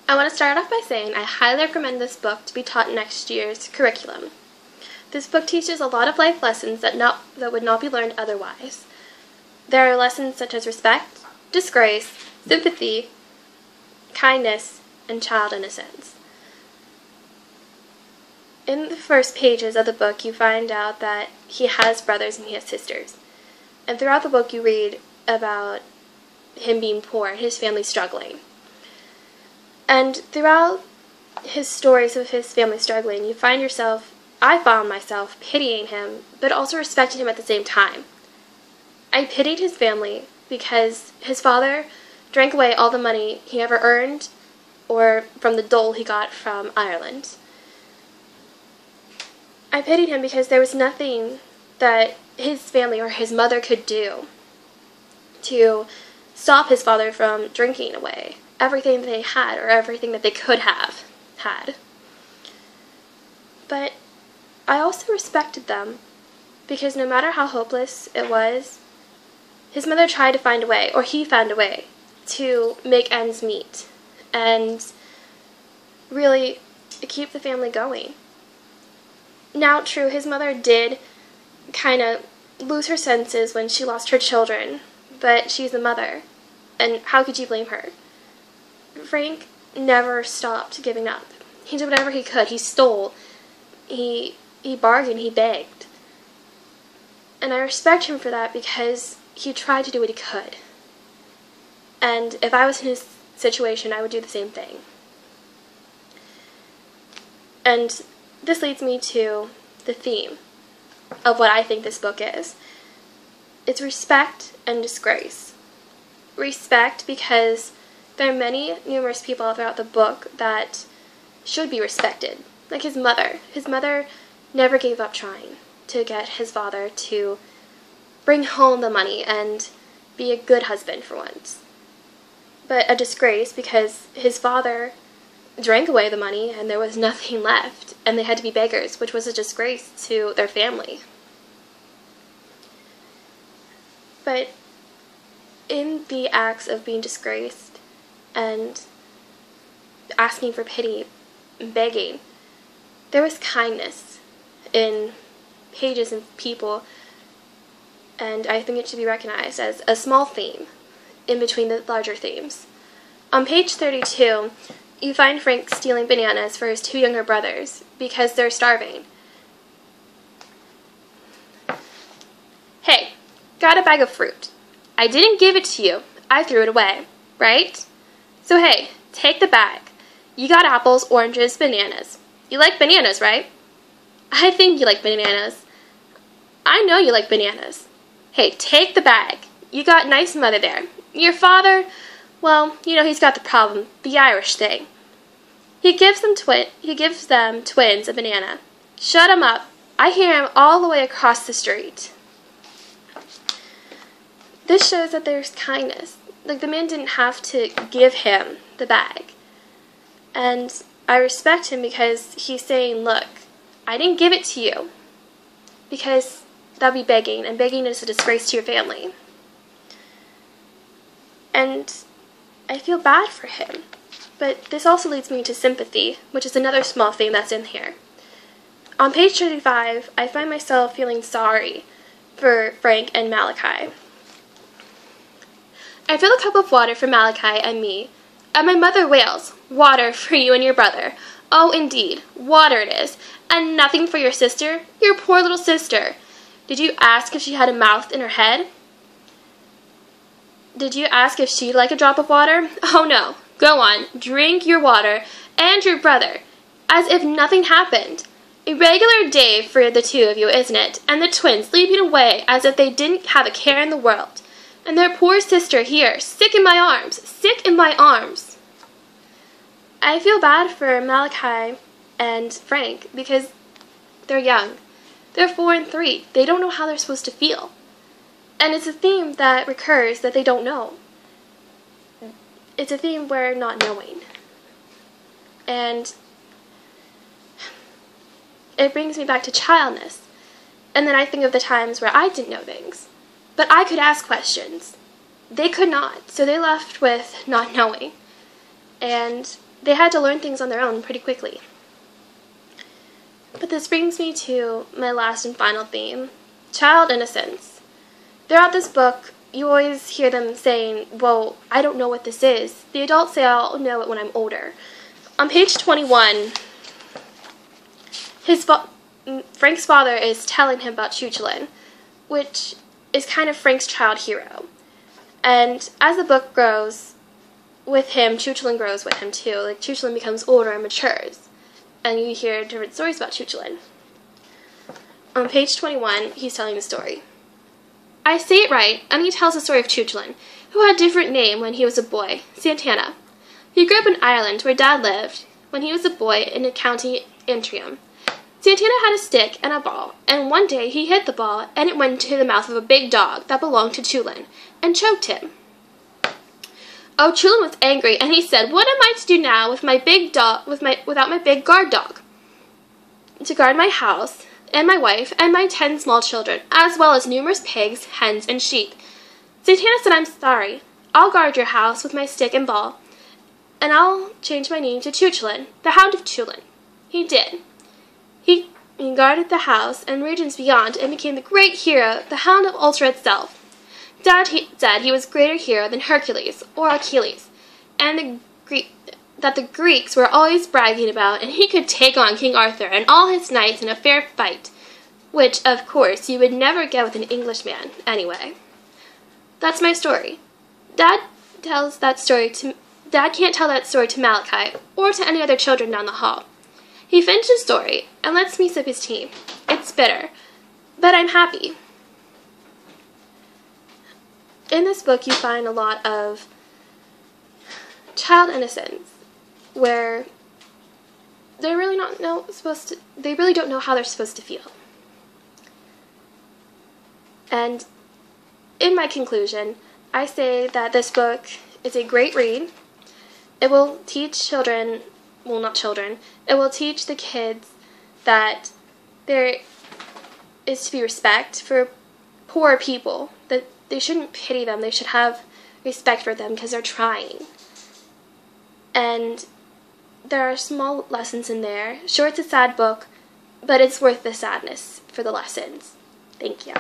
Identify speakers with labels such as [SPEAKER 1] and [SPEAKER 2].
[SPEAKER 1] I want to start off by saying I highly recommend this book to be taught in next year's curriculum. This book teaches a lot of life lessons that would not be learned otherwise. There are lessons such as respect, disgrace, sympathy, kindness, and child innocence. In the first pages of the book, you find out that he has brothers and he has sisters. And throughout the book, you read about him being poor and his family struggling. And throughout his stories of his family struggling, I found myself pitying him, but also respecting him at the same time. I pitied his family because his father drank away all the money he ever earned or from the dole he got from Ireland. I pitied him because there was nothing that his family or his mother could do to stop his father from drinking away everything that they had or everything that they could have had. But I also respected them because no matter how hopeless it was, his mother tried to find a way, or he found a way, to make ends meet and really keep the family going. Now, true, his mother did kind of lose her senses when she lost her children, but she's a mother, and how could you blame her? Frank never stopped giving up. He did whatever he could. He stole. He bargained. He begged. And I respect him for that because he tried to do what he could. And if I was in his situation, I would do the same thing. And this leads me to the theme of what I think this book is. It's respect and disgrace. Respect because there are many numerous people throughout the book that should be respected. Like his mother. His mother never gave up trying to get his father to bring home the money and be a good husband for once. But a disgrace because his father drank away the money and there was nothing left and they had to be beggars, which was a disgrace to their family. But in the acts of being disgraced and asking for pity and begging, there was kindness in pages and people, and I think it should be recognized as a small theme in between the larger themes. On page 32, you find Frank stealing bananas for his two younger brothers because they're starving. Hey, got a bag of fruit. I didn't give it to you. I threw it away, right? So hey, take the bag. You got apples, oranges, bananas. You like bananas, right? I think you like bananas. I know you like bananas. Hey, take the bag. You got nice mother there. Your father, well, you know he's got the problem, the Irish thing. He gives them twins a banana. Shut him up. I hear him all the way across the street. This shows that there's kindness. Like, the man didn't have to give him the bag. And I respect him because he's saying, look, I didn't give it to you because that'd be begging, and begging is a disgrace to your family. And I feel bad for him. But this also leads me to sympathy, which is another small theme that's in here. On page 35, I find myself feeling sorry for Frank and Malachi. I fill a cup of water for Malachi and me, and my mother wails, water for you and your brother. Oh, indeed, water it is, and nothing for your sister, your poor little sister. Did you ask if she had a mouth in her head? Did you ask if she'd like a drop of water? Oh, no. Go on, drink your water, and your brother, as if nothing happened. A regular day for the two of you, isn't it? And the twins sleeping away as if they didn't have a care in the world. And their poor sister here, sick in my arms, sick in my arms. I feel bad for Malachi and Frank because they're young. They're 4 and 3. They don't know how they're supposed to feel. And it's a theme that recurs that they don't know. It's a theme where not knowing. And it brings me back to childness. And then I think of the times where I didn't know things. But I could ask questions. They could not. So they left with not knowing. And they had to learn things on their own pretty quickly. But this brings me to my last and final theme, child innocence. Throughout this book, you always hear them saying, well, I don't know what this is. The adults say I'll know it when I'm older. On page 21, Frank's father is telling him about Chuchulin, which is kind of Frank's child hero. And as the book grows with him, Chuchulin grows with him too. Like, Chuchulin becomes older and matures. And you hear different stories about Chuchulin. On page 21, he's telling the story. I say it right, and he tells the story of Chuchulin, who had a different name when he was a boy, Santana. He grew up in Ireland, where Dad lived, when he was a boy in the county Antrim. Santana had a stick and a ball, and one day he hit the ball, and it went into the mouth of a big dog that belonged to Chuchulin, and choked him. Oh, Chuchulin was angry, and he said, what am I to do now with my big dog, without my big guard dog? To guard my house, and my wife, and my 10 small children, as well as numerous pigs, hens, and sheep. Santana said, I'm sorry. I'll guard your house with my stick and ball, and I'll change my name to Chuchulin, the Hound of Chuchulin. He did. He guarded the house and regions beyond, and became the great hero, the Hound of Ulster itself. Dad said he was greater hero than Hercules or Achilles, and that the Greeks were always bragging about, and he could take on King Arthur and all his knights in a fair fight, which, of course, you would never get with an Englishman, anyway. That's my story. Dad can't tell that story to Malachi, or to any other children down the hall. He finished his story, and lets me sip his tea. It's bitter, but I'm happy. In this book, you find a lot of child innocence, where they really don't know how they're supposed to feel. And in my conclusion, I say that this book is a great read. It will teach children, well, not children, it will teach the kids that there is to be respect for poor people, that they shouldn't pity them, they should have respect for them because they're trying. And there are small lessons in there. Sure, it's a sad book, but it's worth the sadness for the lessons. Thank you.